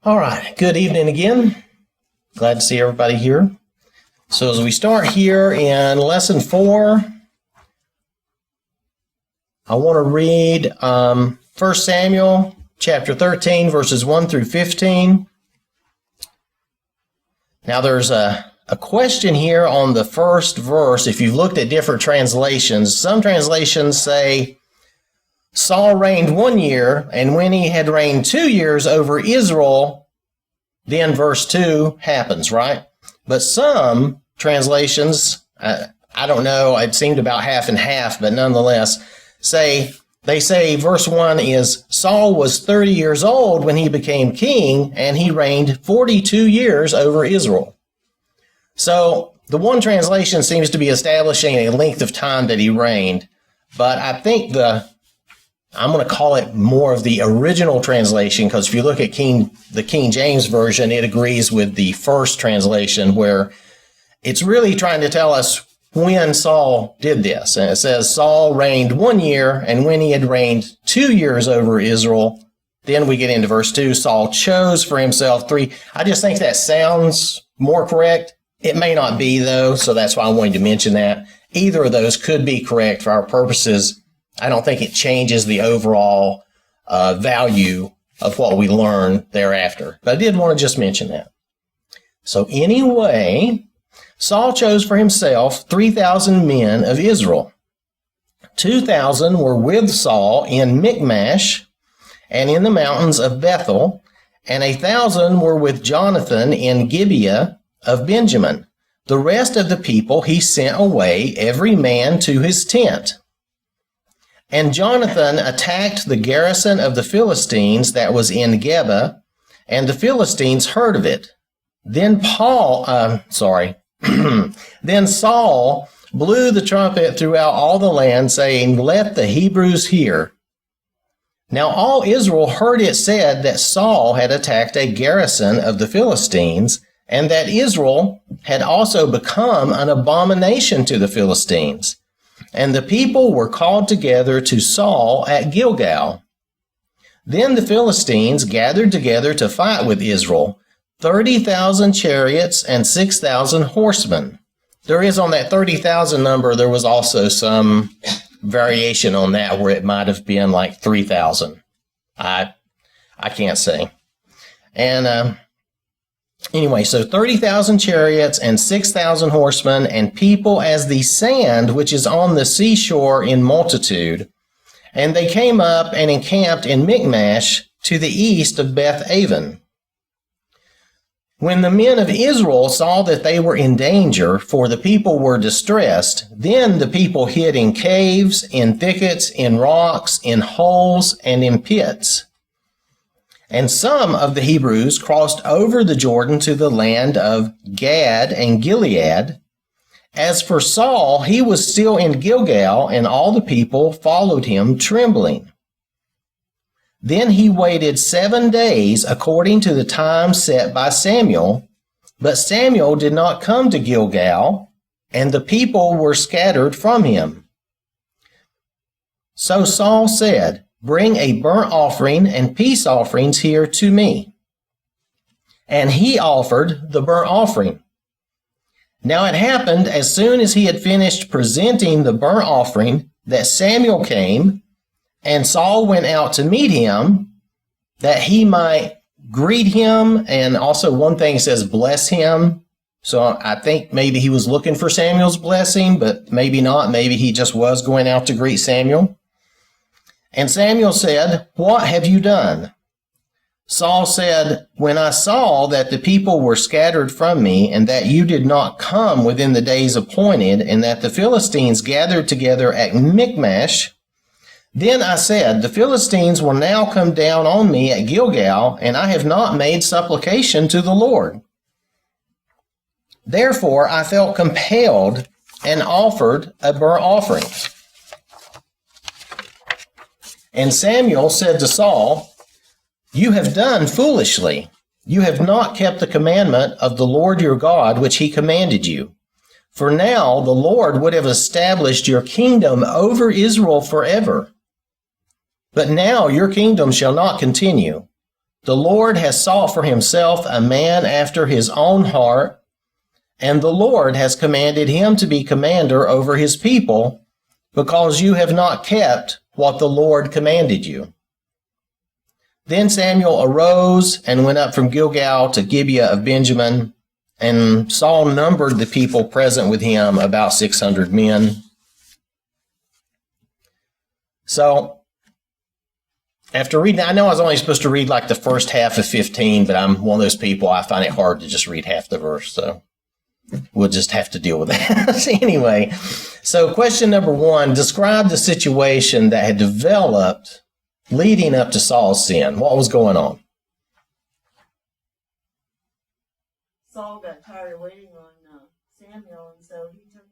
All right, good evening again. Glad to see everybody here. So as we start here in lesson 4, I want to read 1 Samuel chapter 13, verses 1 through 15. Now there's a question here on the first verse. If you've looked at different translations, some translations say, Saul reigned 1 year, and when he had reigned 2 years over Israel, then verse 2 happens, right? But some translations, I don't know, it seemed about half and half, but nonetheless, they say verse 1 is, Saul was 30 years old when he became king, and he reigned 42 years over Israel. So the one translation seems to be establishing a length of time that he reigned, but I think I'm going to call it more of the original translation, because if you look at the King James Version, it agrees with the first translation, where it's really trying to tell us when Saul did this. And it says Saul reigned 1 year, and when he had reigned 2 years over Israel, then we get into verse 2, Saul chose for himself 3. I just think that sounds more correct. It may not be, though, so that's why I wanted to mention that. Either of those could be correct for our purposes. I don't think it changes the overall value of what we learn thereafter. But I did want to just mention that. So anyway, Saul chose for himself 3,000 men of Israel. 2,000 were with Saul in Michmash and in the mountains of Bethel, and 1,000 were with Jonathan in Gibeah of Benjamin. The rest of the people he sent away, every man to his tent. And Jonathan attacked the garrison of the Philistines that was in Geba, and the Philistines heard of it. Then Then Saul blew the trumpet throughout all the land, saying, Let the Hebrews hear. Now all Israel heard it said that Saul had attacked a garrison of the Philistines, and that Israel had also become an abomination to the Philistines. And the people were called together to Saul at Gilgal. Then the Philistines gathered together to fight with Israel, 30,000 chariots and 6,000 horsemen. There is on that 30,000 number, there was also some variation on that where it might have been like 3,000. I can't say. And anyway, so 30,000 chariots and 6,000 horsemen, and people as the sand which is on the seashore in multitude. And they came up and encamped in Michmash to the east of Beth-aven. When the men of Israel saw that they were in danger, for the people were distressed, then the people hid in caves, in thickets, in rocks, in holes, and in pits. And some of the Hebrews crossed over the Jordan to the land of Gad and Gilead. As for Saul, he was still in Gilgal, and all the people followed him trembling. Then he waited 7 days according to the time set by Samuel, but Samuel did not come to Gilgal, and the people were scattered from him. So Saul said, Bring a burnt offering and peace offerings here to me. And he offered the burnt offering. Now it happened, as soon as he had finished presenting the burnt offering, that Samuel came, and Saul went out to meet him, that he might greet him, and also one thing says bless him. So I think maybe he was looking for Samuel's blessing, but maybe not. Maybe he just was going out to greet Samuel. And Samuel said, What have you done? Saul said, When I saw that the people were scattered from me, and that you did not come within the days appointed, and that the Philistines gathered together at Michmash, then I said, The Philistines will now come down on me at Gilgal, and I have not made supplication to the Lord. Therefore I felt compelled and offered a burnt offering. And Samuel said to Saul, You have done foolishly. You have not kept the commandment of the Lord your God, which he commanded you. For now the Lord would have established your kingdom over Israel forever. But now your kingdom shall not continue. The Lord has sought for himself a man after his own heart, and the Lord has commanded him to be commander over his people, because you have not kept what the Lord commanded you." Then Samuel arose and went up from Gilgal to Gibeah of Benjamin, and Saul numbered the people present with him, about 600 men. So, after reading, I know I was only supposed to read like the first half of 15, but I'm one of those people, I find it hard to just read half the verse, so we'll just have to deal with that. Anyway, so question number 1, describe the situation that had developed leading up to Saul's sin. What was going on? Saul got tired of waiting on Samuel, and so he took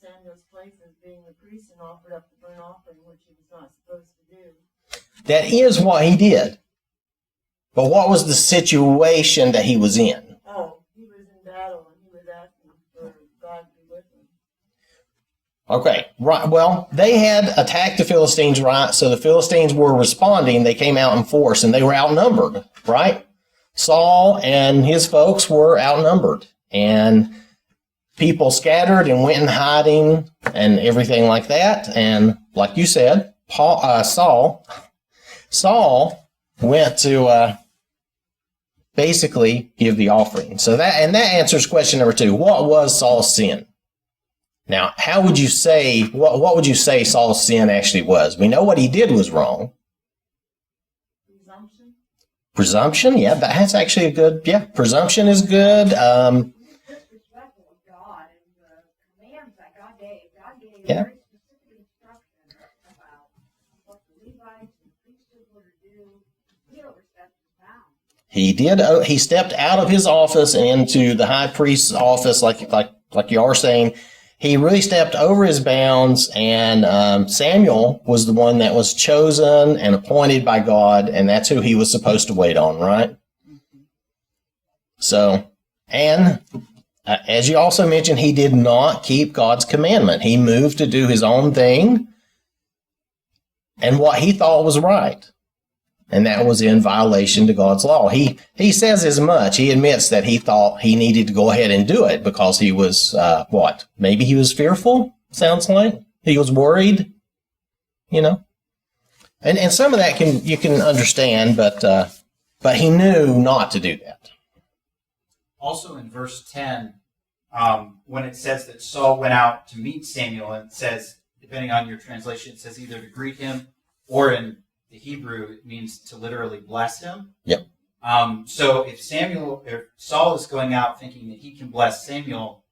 Samuel's place as being the priest and offered up the burnt offering, which he was not supposed to do. That is what he did. But what was the situation that he was in? Oh, he was in battle, and he was asking for God to be with him. Okay, right. Well, they had attacked the Philistines, right? So the Philistines were responding. They came out in force, and they were outnumbered, right? Saul and his folks were outnumbered, and people scattered and went in hiding and everything like that. And like you said, Saul went to basically give the offering. So that answers question number 2. What was Saul's sin? Now, how would you say, what would you say Saul's sin actually was? We know what he did was wrong. Presumption? Presumption, yeah, that's actually a good, presumption is good. Disrespectful of God and the commands that God gave. God gave very specific instruction about what the Levites and the priesthood were to do. He overstepped his bounds. He did. He stepped out of his office and into the high priest's office, like you are saying. He really stepped over his bounds, and Samuel was the one that was chosen and appointed by God, and that's who he was supposed to wait on, right? Mm-hmm. So, and as you also mentioned, he did not keep God's commandment. He moved to do his own thing and what he thought was right. And that was in violation to God's law. He says as much. He admits that he thought he needed to go ahead and do it because he was, maybe he was fearful, sounds like. He was worried, And some of that you can understand, but he knew not to do that. Also in verse 10, when it says that Saul went out to meet Samuel, and it says, depending on your translation, it says either to greet him, or in the Hebrew, it means to literally bless him. Yep. So if Saul is going out thinking that he can bless Samuel,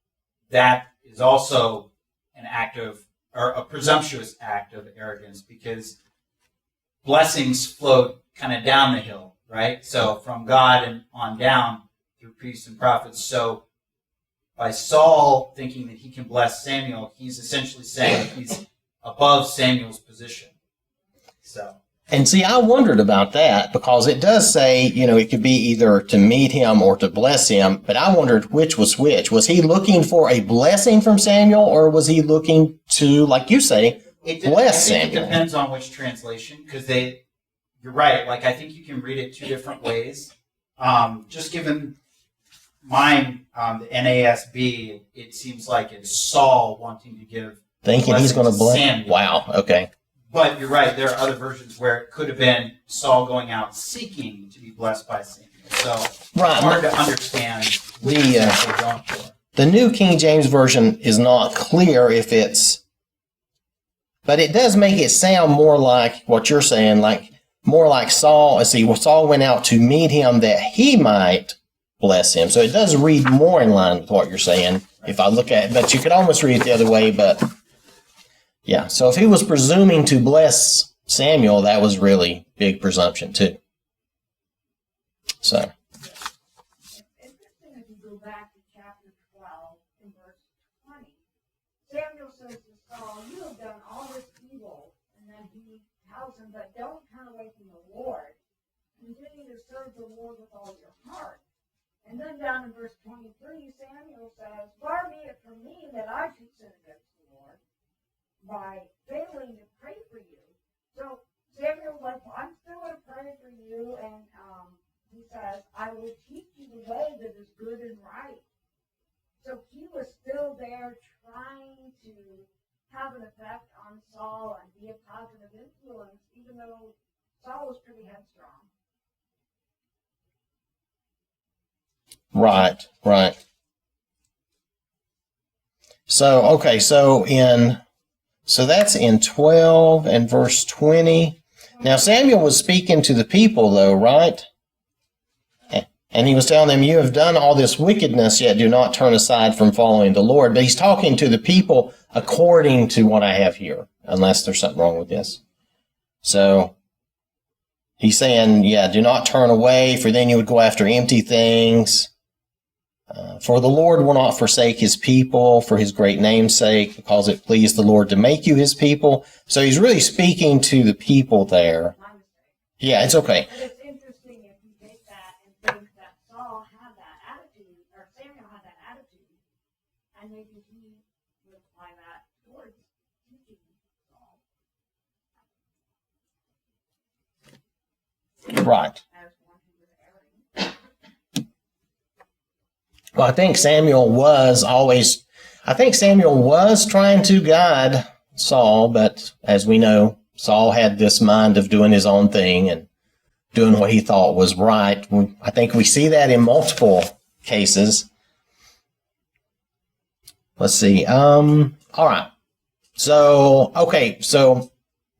that is also an act of, or a presumptuous act of arrogance, because blessings flowed kind of down the hill, right? So from God and on down through priests and prophets. So by Saul thinking that he can bless Samuel, he's essentially saying he's above Samuel's position. So. And see, I wondered about that because it does say, it could be either to meet him or to bless him, but I wondered which was which. Was he looking for a blessing from Samuel, or was he looking to, like you say, bless Samuel? It depends on which translation, because you're right, I think you can read it 2 different ways. Just given mine, the NASB, it seems like it's Saul wanting to give thinking he's going to bless Samuel. Wow, okay. But you're right, there are other versions where it could have been Saul going out seeking to be blessed by Samuel. So right. It's hard to understand what they're going for. The New King James Version is not clear if it's, but it does make it sound more like what you're saying, more like Saul. Saul went out to meet him that he might bless him. So it does read more in line with what you're saying if I look at it, but you could almost read it the other way, but yeah, so if he was presuming to bless Samuel, that was really big presumption too. So. Interesting if you go back to chapter 12 in verse 20. Samuel says to Saul, "You have done all this evil." And then he tells him, "But don't turn away from the Lord. Continue to serve the Lord with all your heart." And then down in verse 23, Samuel says, "Far be it from me that I should sin against the Lord by failing to pray for you." So Samuel's like, well, I'm still going to pray for you. And he says, I will teach you the way that is good and right. So he was still there trying to have an effect on Saul and be a positive influence, even though Saul was pretty headstrong. Right, right. So, okay, so that's in 12 and verse 20. Now Samuel was speaking to the people though, right? And he was telling them, you have done all this wickedness, yet do not turn aside from following the Lord. But he's talking to the people according to what I have here, unless there's something wrong with this. So he's saying, yeah, do not turn away, for then you would go after empty things. For the Lord will not forsake his people for his great name's sake, because it pleased the Lord to make you his people. So he's really speaking to the people there. Yeah, it's okay. But it's interesting if you take that and think that Saul had that attitude, or Samuel had that attitude, and maybe he would apply that towards teaching Saul. Right. As one who was erring. Well, I think Samuel was trying to guide Saul, but as we know, Saul had this mind of doing his own thing and doing what he thought was right. I think we see that in multiple cases. Let's see. All right. So, okay. So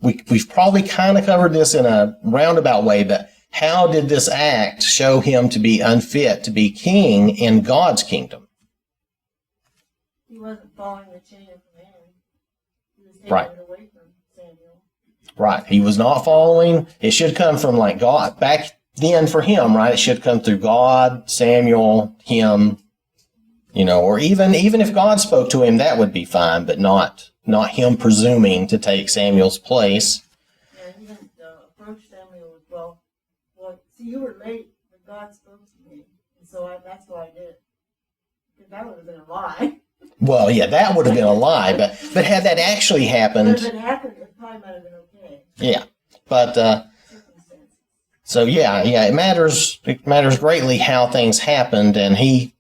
we've probably kind of covered this in a roundabout way, but how did this act show him to be unfit to be king in God's kingdom? He wasn't following the chain of command. He was taking Right. it away from Samuel. Right. He was not following. It should come from like God. Back then for him, right? It should come through God, Samuel, him, or even if God spoke to him, that would be fine, but not him presuming to take Samuel's place. Yeah, he didn't approach Samuel with, well, see, you were late, but God spoke to me, and so that's what I did. Because that would have been a lie. Well, yeah, that would have been a lie, but had that actually But happened, if it happened, it probably might have been okay. yeah. But Circumstances. so yeah, it matters greatly how things happened, and he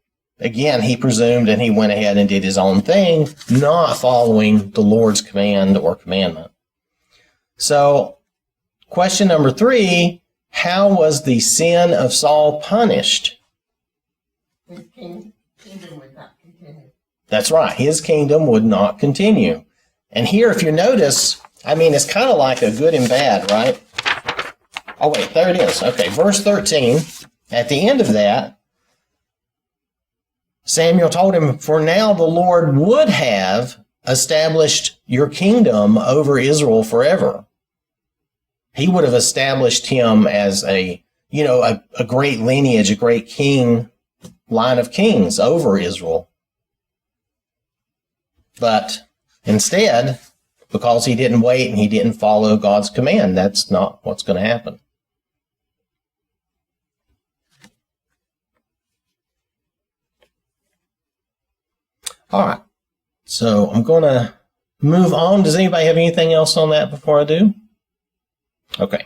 presumed and he went ahead and did his own thing, not following the Lord's command or commandment. So, question number 3, how was the sin of Saul punished? His kingdom would not continue. That's right. His kingdom would not continue. And here, if you notice, it's kind of like a good and bad, right? Oh, wait, there it is. Okay, verse 13. At the end of that, Samuel told him, for now the Lord would have established your kingdom over Israel forever. He would have established him as a great lineage, a great king, line of kings over Israel. But instead, because he didn't wait and he didn't follow God's command, that's not what's going to happen. All right. So I'm going to move on. Does anybody have anything else on that before I do? Okay.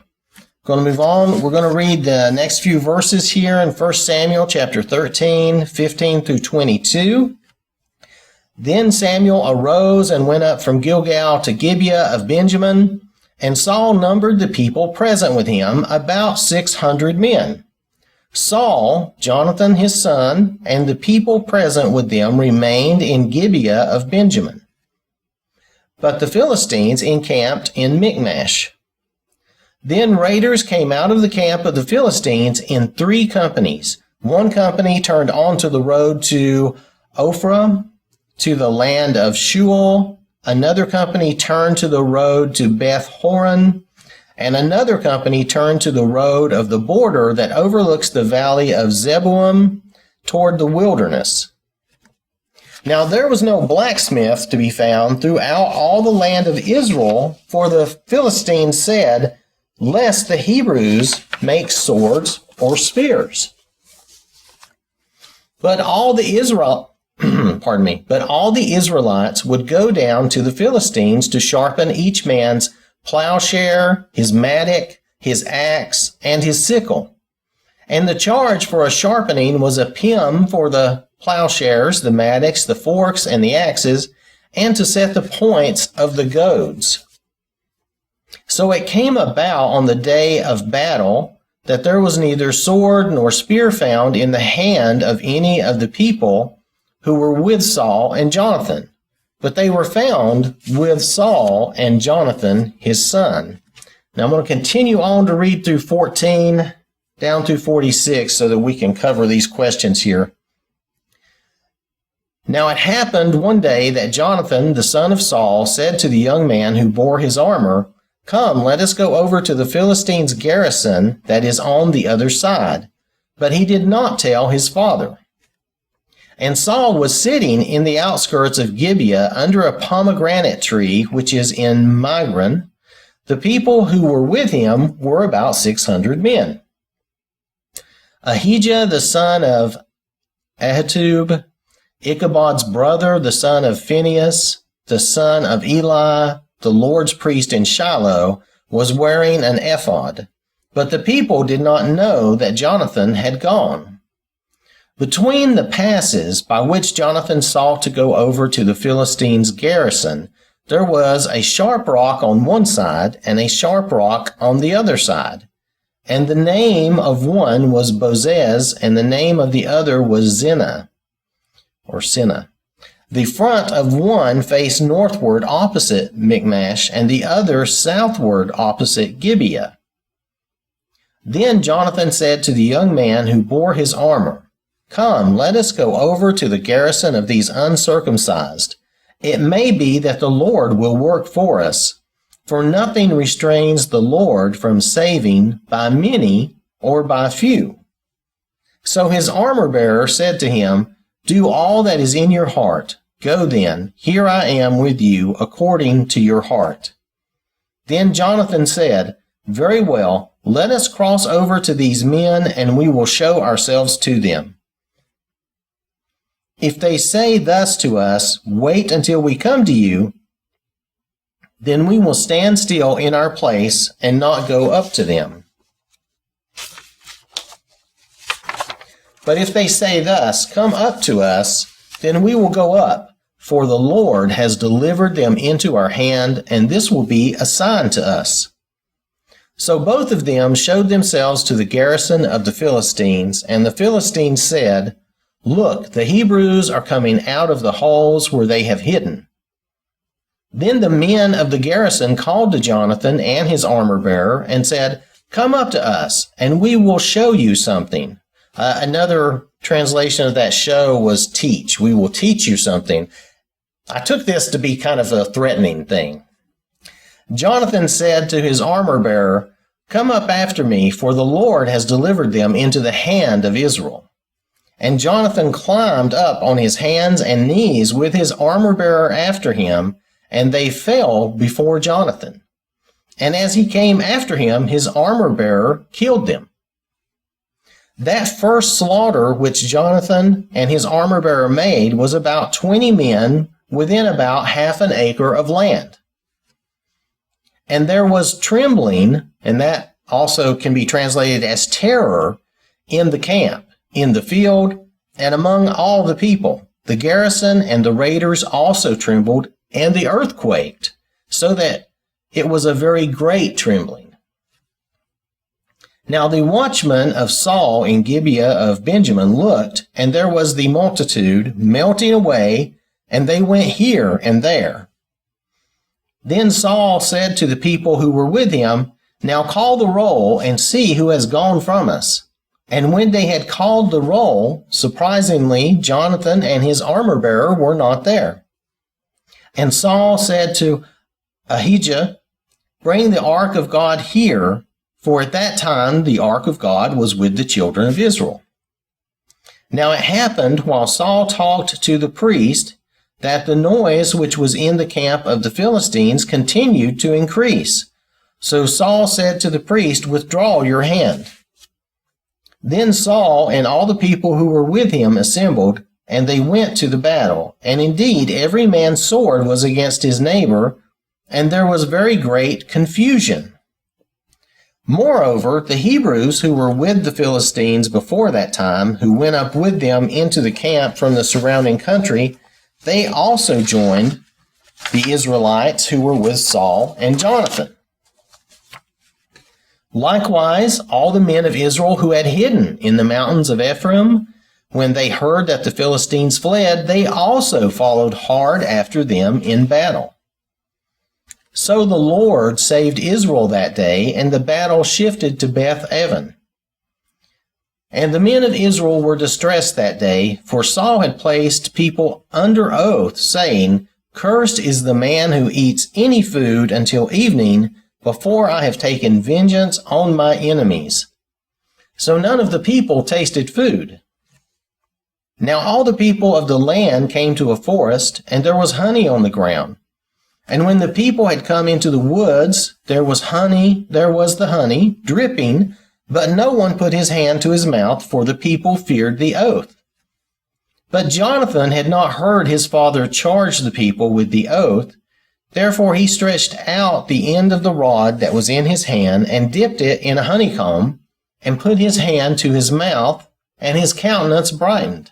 Going to move on. We're going to read the next few verses here in 1 Samuel chapter 13, 15 through 22. Then Samuel arose and went up from Gilgal to Gibeah of Benjamin, and Saul numbered the people present with him, about 600 men. Saul, Jonathan his son, and the people present with them remained in Gibeah of Benjamin. But the Philistines encamped in Michmash. Then raiders came out of the camp of the Philistines in 3 companies. One company turned onto the road to Ophrah, to the land of Shual. Another company turned to the road to Beth Horon, and another company turned to the road of the border that overlooks the valley of Zeboim toward the wilderness. Now there was no blacksmith to be found throughout all the land of Israel, for the Philistines said, lest the Hebrews make swords or spears. But all the Israelites would go down to the Philistines to sharpen each man's plowshare, his mattock, his axe, and his sickle. And the charge for a sharpening was a pim for the plowshares, the mattocks, the forks, and the axes, and to set the points of the goads. So it came about on the day of battle that there was neither sword nor spear found in the hand of any of the people who were with Saul and Jonathan, but they were found with Saul and Jonathan his son. Now I'm going to continue on to read through 14 down through 46 so that we can cover these questions here. Now it happened one day that Jonathan, the son of Saul, said to the young man who bore his armor, "Come, let us go over to the Philistines' garrison that is on the other side." But he did not tell his father. And Saul was sitting in the outskirts of Gibeah under a pomegranate tree, which is in Migron. The people who were with him were about 600 men. Ahijah, the son of Ahitub, Ichabod's brother, the son of Phinehas, the son of Eli, the Lord's priest in Shiloh, was wearing an ephod. But the people did not know that Jonathan had gone. Between the passes by which Jonathan sought to go over to the Philistines' garrison, there was a sharp rock on one side and a sharp rock on the other side. And the name of one was Bozez, and the name of the other was Sinah. The front of one faced northward opposite Michmash, and the other southward opposite Gibeah. Then Jonathan said to the young man who bore his armor, "Come, let us go over to the garrison of these uncircumcised. It may be that the Lord will work for us, for nothing restrains the Lord from saving by many or by few." So his armor-bearer said to him, "Do all that is in your heart. Go then, here I am with you according to your heart." Then Jonathan said, "Very well, let us cross over to these men, and we will show ourselves to them. If they say thus to us, 'Wait until we come to you,' then we will stand still in our place and not go up to them. But if they say thus, 'Come up to us,' then we will go up, for the Lord has delivered them into our hand, and this will be a sign to us." So both of them showed themselves to the garrison of the Philistines, and the Philistines said, "Look, the Hebrews are coming out of the holes where they have hidden." Then the men of the garrison called to Jonathan and his armor-bearer and said, "Come up to us, and we will show you something." Another translation of that show was teach. We will teach you something. I took this to be kind of a threatening thing. Jonathan said to his armor-bearer, "Come up after me, for the Lord has delivered them into the hand of Israel." And Jonathan climbed up on his hands and knees with his armor-bearer after him, and they fell before Jonathan. And as he came after him, his armor-bearer killed them. That first slaughter which Jonathan and his armor-bearer made was about 20 men within about half an acre of land. And there was trembling, and that also can be translated as terror, in the camp, in the field, and among all the people. The garrison and the raiders also trembled, and the earth quaked, so that it was a very great trembling. Now the watchmen of Saul in Gibeah of Benjamin looked, and there was the multitude melting away, and they went here and there. Then Saul said to the people who were with him, "Now call the roll and see who has gone from us." And when they had called the roll, surprisingly, Jonathan and his armor-bearer were not there. And Saul said to Ahijah, "Bring the ark of God here," for at that time the ark of God was with the children of Israel. Now it happened while Saul talked to the priest that the noise which was in the camp of the Philistines continued to increase. So Saul said to the priest, "Withdraw your hand." Then Saul and all the people who were with him assembled, and they went to the battle. And indeed every man's sword was against his neighbor, and there was very great confusion. Moreover, the Hebrews who were with the Philistines before that time, who went up with them into the camp from the surrounding country, they also joined the Israelites who were with Saul and Jonathan. Likewise, all the men of Israel who had hidden in the mountains of Ephraim, when they heard that the Philistines fled, they also followed hard after them in battle. So the Lord saved Israel that day, and the battle shifted to Beth-aven. And the men of Israel were distressed that day, for Saul had placed people under oath, saying, "Cursed is the man who eats any food until evening, before I have taken vengeance on my enemies." So none of the people tasted food. Now all the people of the land came to a forest, and there was honey on the ground. And when the people had come into the woods, there was the honey, dripping, but no one put his hand to his mouth, for the people feared the oath. But Jonathan had not heard his father charge the people with the oath. Therefore he stretched out the end of the rod that was in his hand, and dipped it in a honeycomb, and put his hand to his mouth, and his countenance brightened.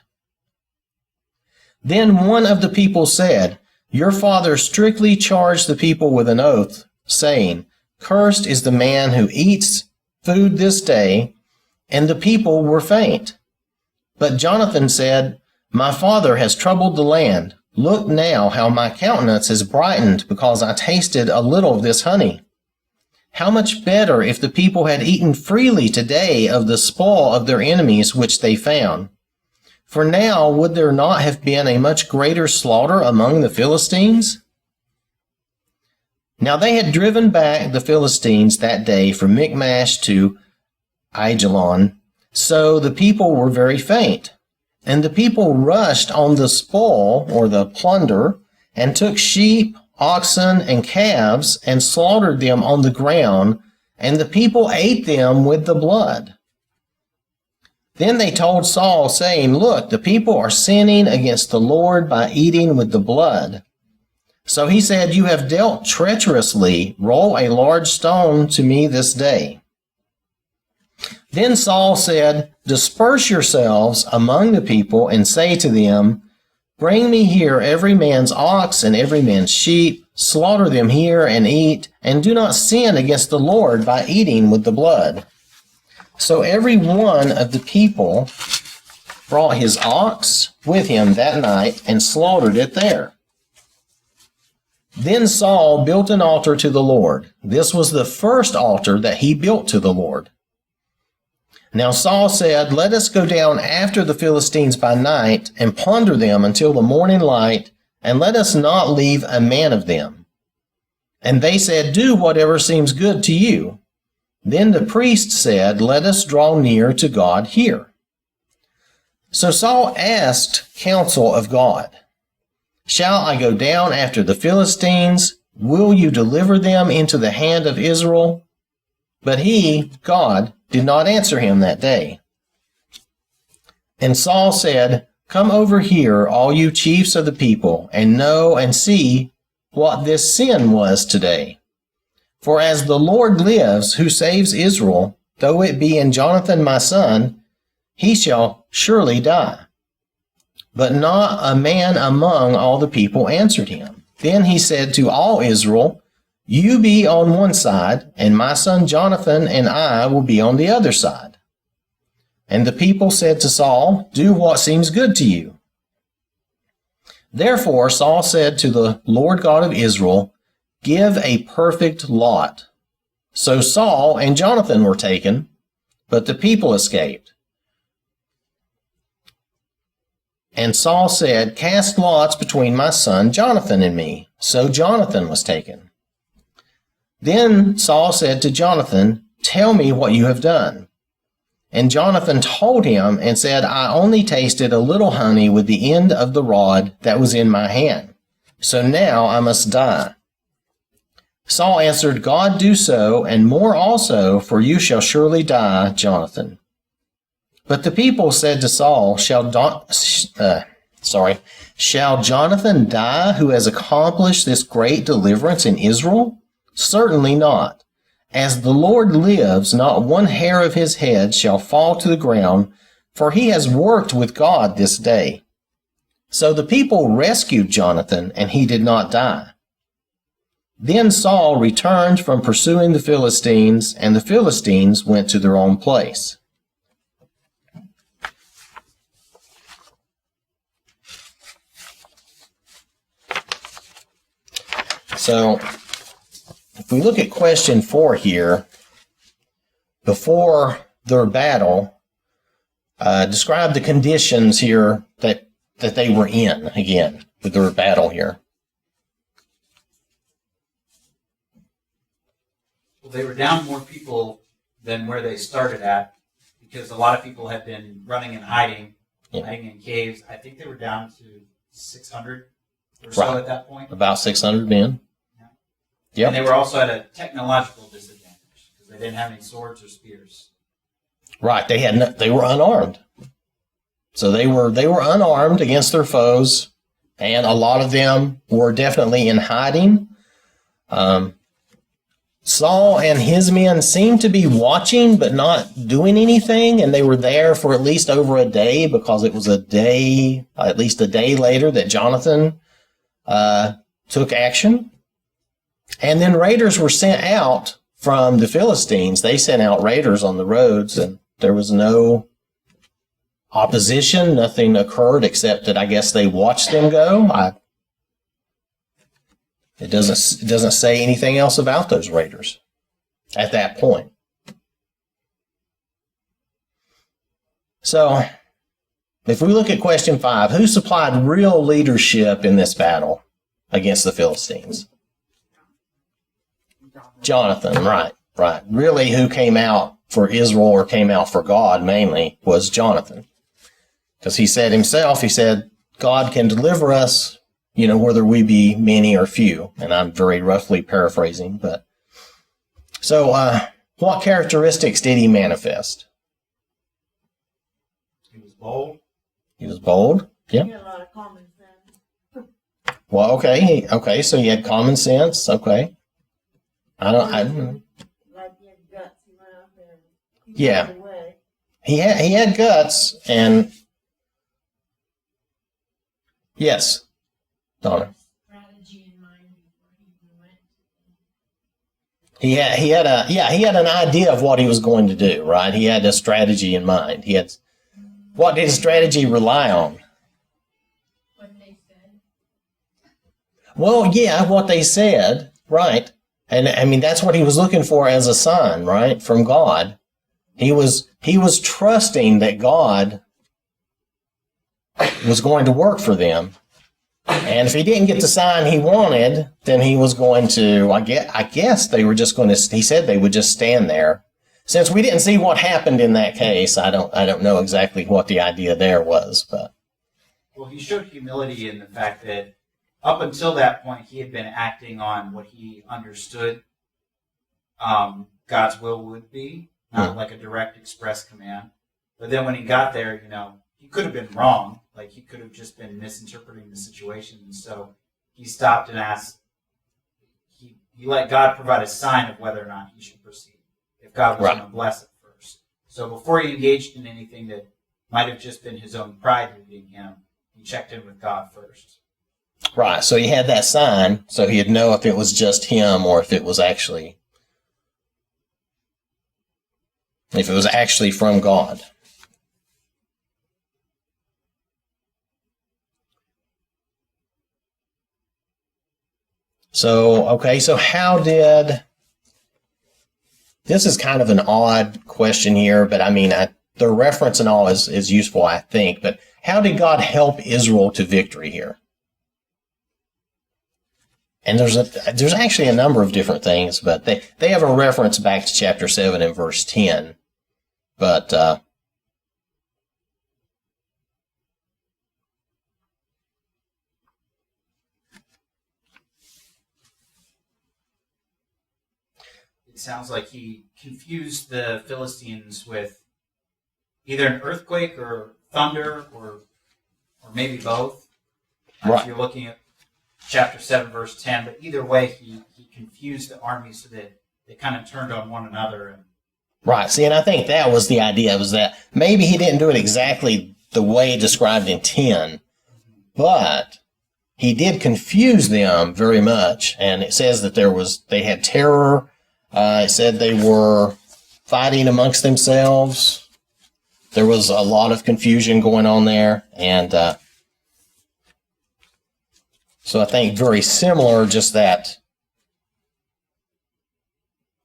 Then one of the people said, "Your father strictly charged the people with an oath, saying, 'Cursed is the man who eats food this day,' and the people were faint." But Jonathan said, "My father has troubled the land. Look now how my countenance has brightened, because I tasted a little of this honey. How much better if the people had eaten freely today of the spoil of their enemies which they found. For now would there not have been a much greater slaughter among the Philistines?" Now they had driven back the Philistines that day from Michmash to Aijalon, so the people were very faint. And the people rushed on the spoil, or the plunder, and took sheep, oxen, and calves, and slaughtered them on the ground, and the people ate them with the blood. Then they told Saul, saying, "Look, the people are sinning against the Lord by eating with the blood." So he said, "You have dealt treacherously. Roll a large stone to me this day." Then Saul said, "Disperse yourselves among the people, and say to them, 'Bring me here every man's ox and every man's sheep, slaughter them here and eat, and do not sin against the Lord by eating with the blood.' So every one of the people brought his ox with him that night and slaughtered it there. Then Saul built an altar to the Lord. This was the first altar that he built to the Lord. Now Saul said, "Let us go down after the Philistines by night and plunder them until the morning light, and let us not leave a man of them." And they said, "Do whatever seems good to you." Then the priest said, "Let us draw near to God here." So Saul asked counsel of God, "Shall I go down after the Philistines? Will you deliver them into the hand of Israel?" But he, God, did not answer him that day. And Saul said, "Come over here, all you chiefs of the people, and know and see what this sin was today. For as the Lord lives, who saves Israel, though it be in Jonathan my son, he shall surely die." But not a man among all the people answered him. Then he said to all Israel, "You be on one side, and my son Jonathan and I will be on the other side." And the people said to Saul, "Do what seems good to you." Therefore Saul said to the Lord God of Israel, "Give a perfect lot." So Saul and Jonathan were taken, but the people escaped. And Saul said, "Cast lots between my son Jonathan and me." So Jonathan was taken. Then Saul said to Jonathan, "Tell me what you have done." And Jonathan told him and said, "I only tasted a little honey with the end of the rod that was in my hand. So now I must die." Saul answered, "God do so, and more also, for you shall surely die, Jonathan." But the people said to Saul, Shall Jonathan die who has accomplished this great deliverance in Israel? Certainly not. As the Lord lives, not one hair of his head shall fall to the ground, for he has worked with God this day. So the people rescued Jonathan, and he did not die. Then Saul returned from pursuing the Philistines, and the Philistines went to their own place. So, if we look at question 4 here, before their battle, describe the conditions here that they were in, again, with their battle here. Well, they were down more people than where they started at, because a lot of people had been running and hiding in caves. I think they were down to 600 or so at that point. About 600 men. Yep. And they were also at a technological disadvantage because they didn't have any swords or spears. Right. They were unarmed. So they were unarmed against their foes, and a lot of them were definitely in hiding. Saul and his men seemed to be watching but not doing anything, and they were there for at least over a day, because it was at least a day later that Jonathan took action. And then raiders were sent out from the Philistines. They sent out raiders on the roads, and there was no opposition. Nothing occurred except that I guess they watched them go. It doesn't say anything else about those raiders at that point. So, if we look at question 5, who supplied real leadership in this battle against the Philistines? Jonathan, right. Really, who came out for Israel, or came out for God mainly, was Jonathan. Because he said himself, God can deliver us, whether we be many or few. And I'm very roughly paraphrasing. But so, what characteristics did he manifest? He was bold. He was bold. Yeah. He had a lot of common sense. Well, okay. So he had common sense. Okay. I don't know. Like he had guts, he went up and Yeah. got away. He had guts, and yes, Donna. Strategy in mind before he went. He had an idea of what he was going to do, right? He had a strategy in mind. What did his strategy rely on? What they said. Well, yeah, what they said, right? And I mean, that's what he was looking for as a sign, right, from God. He was trusting that God was going to work for them. And if he didn't get the sign he wanted, then he was going to, I guess they were just going to, he said they would just stand there. Since we didn't see what happened in that case, I don't know exactly what the idea there was, but. Well, he showed humility in the fact that up until that point, he had been acting on what he understood God's will would be, not like a direct express command. But then when he got there, he could have been wrong. Like, he could have just been misinterpreting the situation. And so he stopped and asked, he let God provide a sign of whether or not he should proceed, if God was going to bless it first. So before he engaged in anything that might have just been his own pride leading him, he checked in with God first. Right, so he had that sign, so he'd know if it was just him or if it was actually from God. So how did, this is kind of an odd question here, but I mean, the reference and all is useful, I think, but how did God help Israel to victory here? And there's actually a number of different things, but they have a reference back to chapter 7 and verse 10. But it sounds like he confused the Philistines with either an earthquake or thunder or or maybe both. Right. If you're looking at chapter 7, verse 10, but either way, he confused the army so that they kind of turned on one another. And Right. See, and I think that was the idea, was that maybe he didn't do it exactly the way described in 10, but he did confuse them very much. And it says that they had terror. It said they were fighting amongst themselves. There was a lot of confusion going on there. And so I think very similar, just that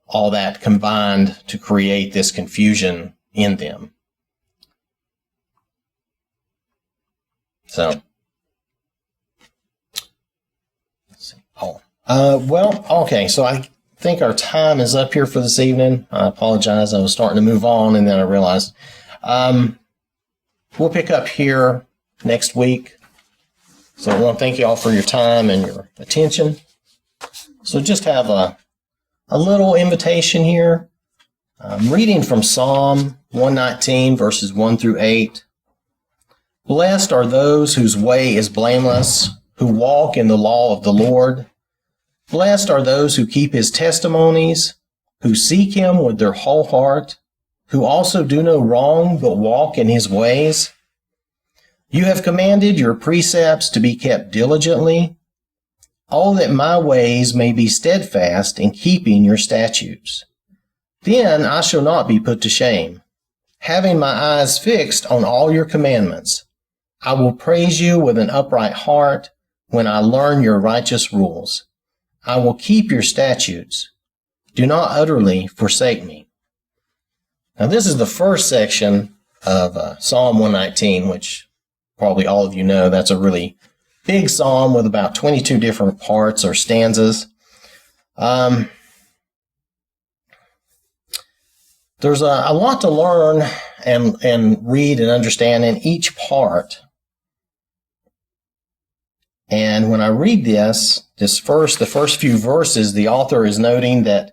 all that combined to create this confusion in them. So, let's see. Well, okay. So I think our time is up here for this evening. I apologize. I was starting to move on, and then I realized we'll pick up here next week. So I want to thank you all for your time and your attention. So just have a little invitation here. I'm reading from Psalm 119, verses 1 through 8. Blessed are those whose way is blameless, who walk in the law of the Lord. Blessed are those who keep his testimonies, who seek him with their whole heart, who also do no wrong, but walk in his ways. You have commanded your precepts to be kept diligently. Oh, that my ways may be steadfast in keeping your statutes. Then I shall not be put to shame. Having my eyes fixed on all your commandments, I will praise you with an upright heart when I learn your righteous rules. I will keep your statutes. Do not utterly forsake me. Now, this is the first section of Psalm 119, which probably all of you know. That's a really big psalm with about 22 different parts or stanzas. There's a lot to learn and read and understand in each part. And when I read the first few verses, the author is noting that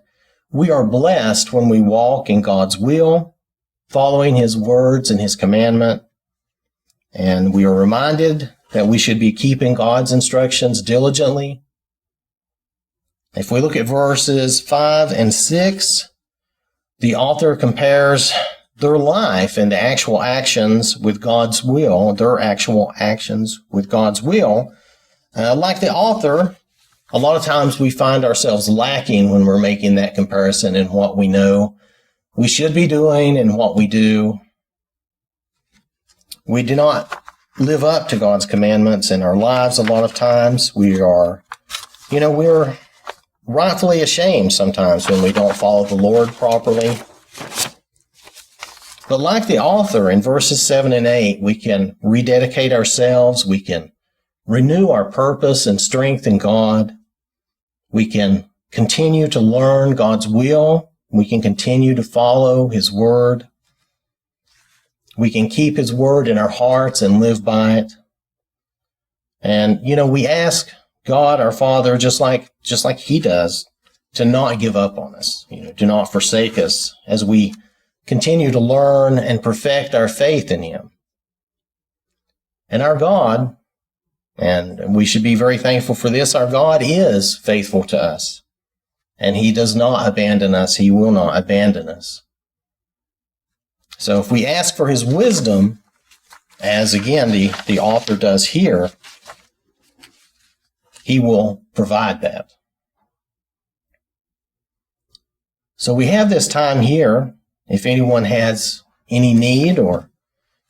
we are blessed when we walk in God's will, following his words and his commandment. And we are reminded that we should be keeping God's instructions diligently. If we look at verses 5 and 6, the author compares their life and the actual actions with God's will, their actual actions with God's will. Like the author, a lot of times we find ourselves lacking when we're making that comparison in what we know we should be doing and what we do. We do not live up to God's commandments in our lives a lot of times. We're rightfully ashamed sometimes when we don't follow the Lord properly. But like the author in verses 7 and 8, we can rededicate ourselves. We can renew our purpose and strength in God. We can continue to learn God's will. We can continue to follow his word. We can keep his word in our hearts and live by it. And, we ask God, our Father, just like he does, to not give up on us. Do not forsake us as we continue to learn and perfect our faith in him. And our God, and we should be very thankful for this, our God is faithful to us. And he does not abandon us. He will not abandon us. So if we ask for his wisdom, as again the author does here, he will provide that. So we have this time here. If anyone has any need or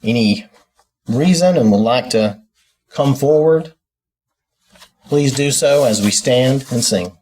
any reason and would like to come forward, please do so as we stand and sing.